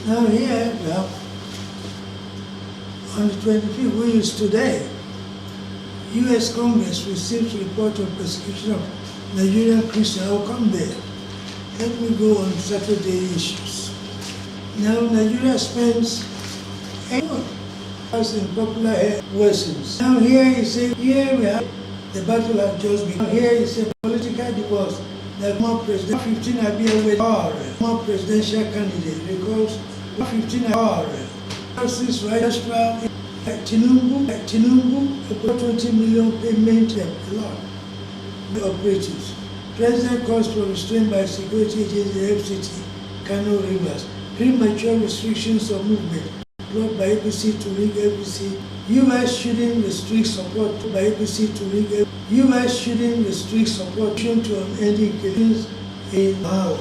Now here we have, on the 25th, which is today, U.S. Congress receives report of persecution of Nigerian Christians. I'll come there. Let me go on Saturday issues. Now Nigeria spends 8 months in popular health worsens. Now here he says, here we have the battle has just begun. Here is a political divorce. The more president 15 Abia with more presidential candidate because 15 hour. This registrar Tinubu about 20 million payment a lot. The operatives. President calls for restraint by security agency FCT, Kano Rivers. Premature restrictions of movement brought by APC to rig APC. U.S. shouldn't restrict support by APC to rig. U.S. shouldn't restrict support to unending killings in Mao.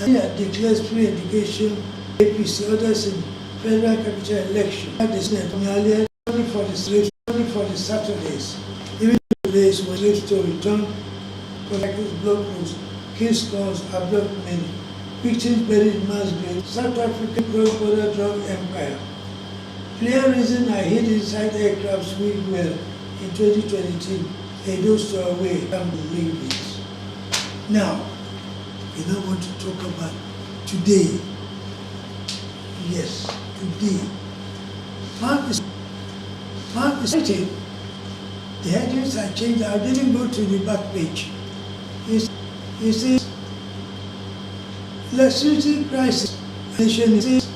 India declares free education. APC others in federal capital election. That is earlier only for the slaves, only for the Saturdays. Even today is when slaves to return for blood crews, kill scores, abduct many. Victims buried in mass graves. South African cross-border drug empire. Clear reason I hid inside aircrafts we well in 2022. They don't store away. Can't believe it. Now, we don't want to talk about today. Yes, today. Mark is the headings are changed. I didn't go to the back page. He says, electricity crisis, nation is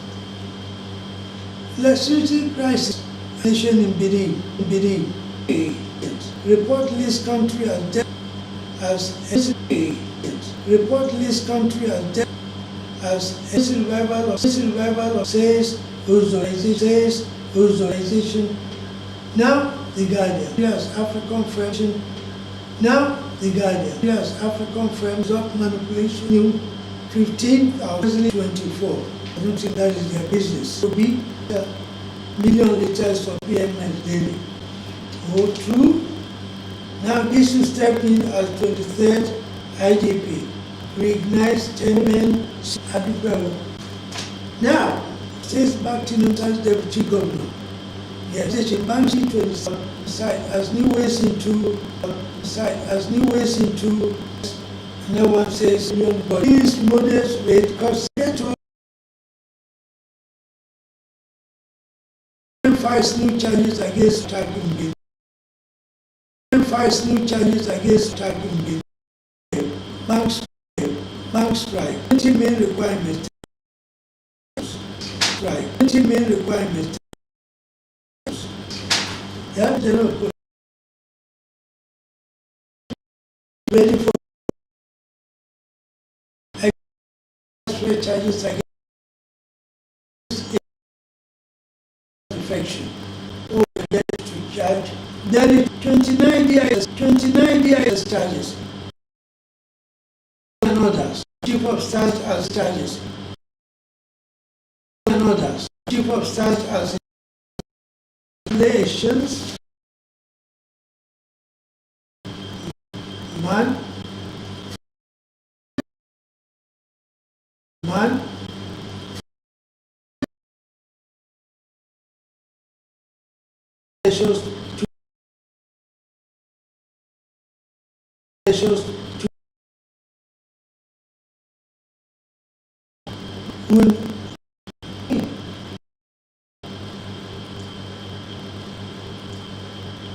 electricity crisis, nation in Benin. Report list country as dead as report list country as dead as survival of says organization. Now the Guardian. Yes, African French. Now the Guardian. Yes, African French of manipulation. 15,024. I don't think that is their business. To be million liters of PMS daily. Oh, true. Now this will step in as 23rd IGP. Reignites 10 men at the level. Now, states back to Newton's deputy governor. Yes, it's a banshee 27 site as new ways into no one says but these modest rate costs get to five new charges against attacking bill. Five new charges against attacking bill. Bank strike. 20 main requirements. Strike. 20 main requirements. Yeah, general ready for charges against infection or to charge. There is 29 years charges. And others, chief of staff as charges. And others, chief of staff as relations. Man. When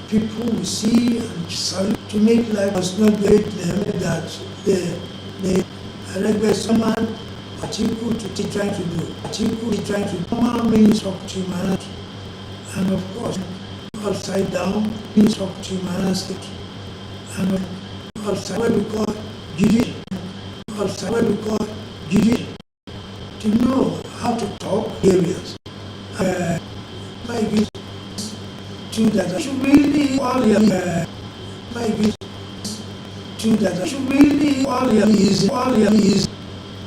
people will see and salute to make life does not get them that the regular someone Atiku to trying to do. Atiku is trying to do normal means of humanity. And of course, upside down means of humanity. And upside what we call judicial. Upside what we call judicial. To know how to talk areas. Like this, to that should really all your like this, to that should really all your is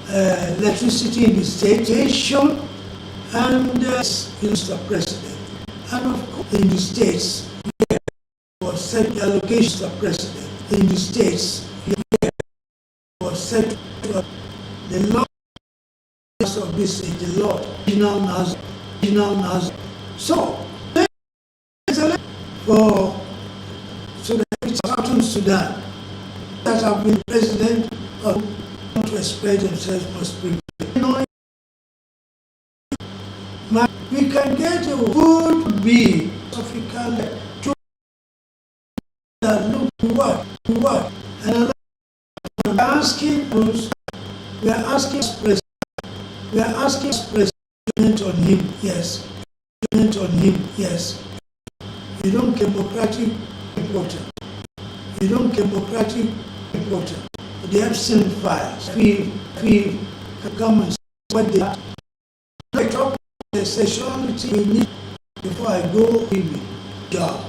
electricity in the station and Mr. President. And of course, in the states, was set the allocations of President. In the states, was set the law Nazareth of this age, the Lord, original Nazareth. So, for so that it's Southern Sudan that have been president of to express themselves must be. We can get a good be African to look to what, and we are asking president on him, yes. On him, yes. You don't democratic important. They have sent files. Feel governments what they are. I talk the sexuality we need before I go in the job.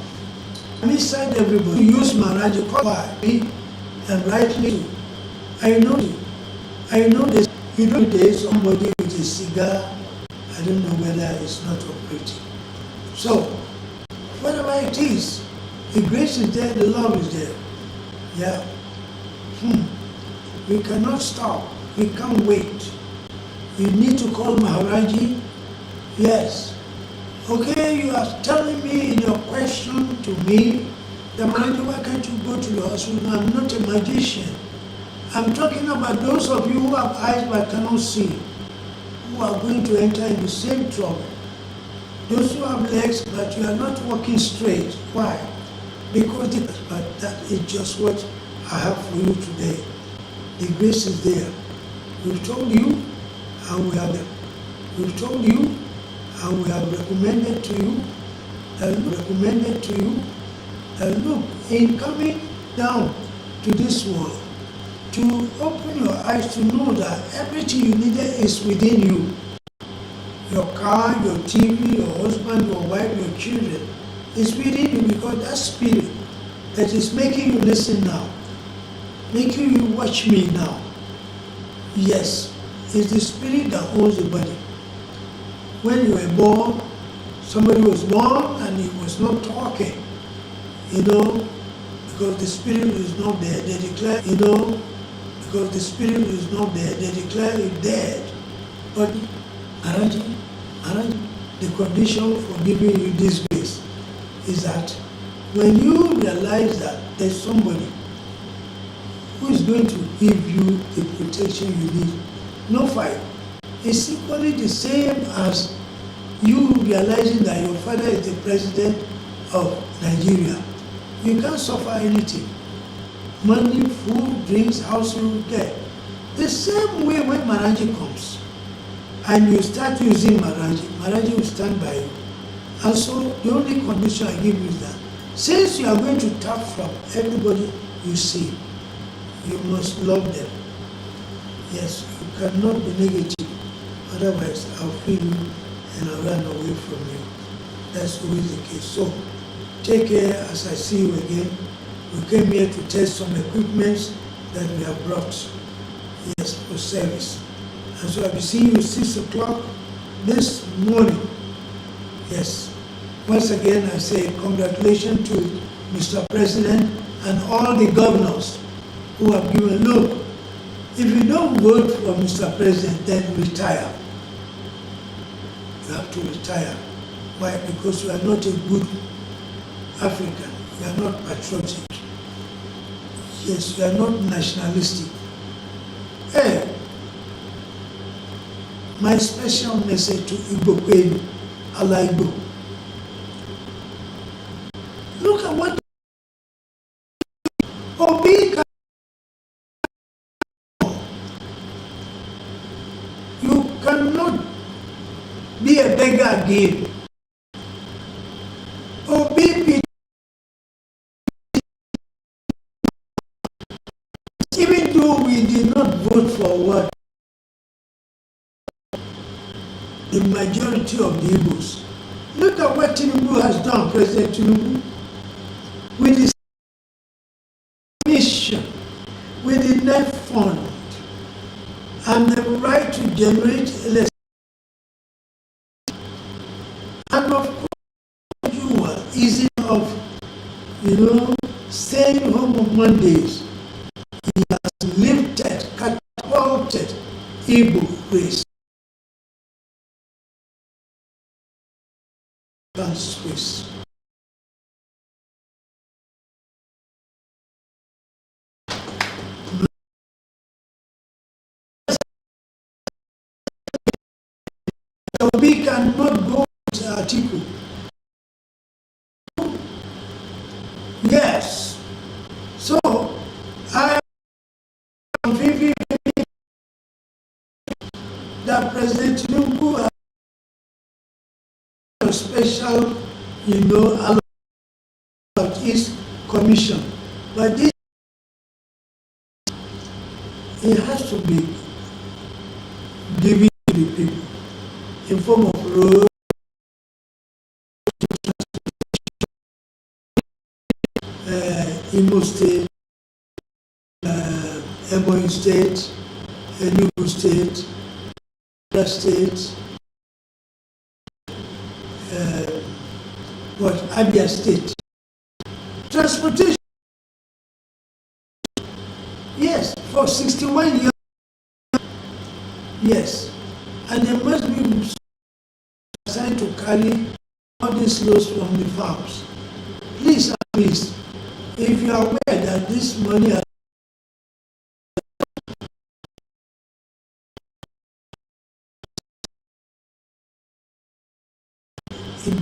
I'm inside everybody. You use Maharaj quietly and rightly. I know this. You know there's somebody with a cigar. I don't know whether it's not operating. So, whatever it is, the grace is there, the love is there. Yeah. We cannot stop. We can't wait. You need to call Maharaji. Yes. Okay, you are telling me in your question to me, the Maharaji, why can't you go to the hospital? I'm not a magician. I'm talking about those of you who have eyes but cannot see, who are going to enter in the same trouble. Those who have legs but you are not walking straight. Why? Because but that is just what I have for you today. The grace is there. We've told you how we have them. We've told you how we have recommended to you that look, in coming down to this world, to open your eyes to know that everything you needed is within you. Your car, your TV, your husband, your wife, your children is within you, because that spirit that is making you listen now, making you watch me now, yes, is the spirit that owns the body. When you were born, somebody was born and he was not talking, because the spirit is not there. They declare, because the spirit is not there, they declare it dead. But Maharaj, the condition for giving you this grace is that when you realize that there's somebody who is going to give you the protection you need, no fight. It's equally the same as you realizing that your father is the president of Nigeria. You can't suffer anything. Money, food, drinks, house you get. The same way when Maharaji comes and you start using Maharaji will stand by you. And so the only condition I give you is that since you are going to tap from everybody you see, you must love them. Yes, you cannot be negative. Otherwise, I'll feel you and I'll run away from you. That's always the case. So, take care as I see you again. We came here to test some equipments that we have brought, yes, for service. And so I'll be seeing you 6 o'clock this morning. Yes. Once again, I say congratulations to Mr. President and all the governors who have given. Look, if you don't vote for Mr. President, then retire. You have to retire. Why? Because you are not a good African. You are not patriotic. Yes, you are not nationalistic. Hey, my special message to Igbo Queen, Allah Igbo. Look at what Obi. You cannot be a beggar again. Obi, even though we did not vote for what the majority of the Igbos. Look at what Tinubu has done, President Tinubu, with his mission, with the net fund, and the right to generate electricity. And of course, you are easy of, staying home on Mondays. He has lifted, catapulted Igbo race. Squeeze. We cannot go with the article. Yes. So, I am very that President Tinubu has a special, about his commission. But this, it has to be given to the people in form of road, Imo State, Ebonyi State, Enugu State, State, Abia State. Transportation, yes, for 61 years, yes, and they must be assigned to carry all these loads from the farms. Please, if you are aware that this money has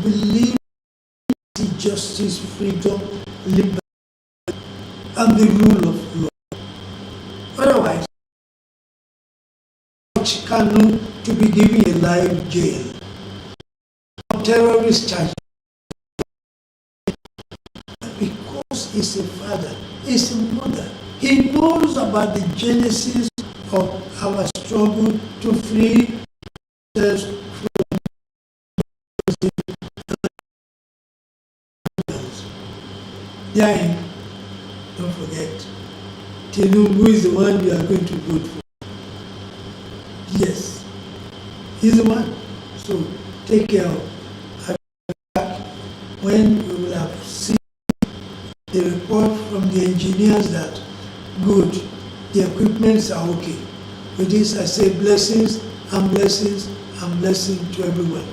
believe in justice, freedom, liberty, and the rule of law. Otherwise, Kanu to be given a life jail on terrorist charges because he's a father, he's a mother. He knows about the genesis of our struggle to free ourselves from dying. Don't forget, Tinubu is the one we are going to vote for. Yes, he's the one. So take care of when we will have seen the report from the engineers that good, the equipments are okay. With this I say blessings and blessings and blessings to everyone.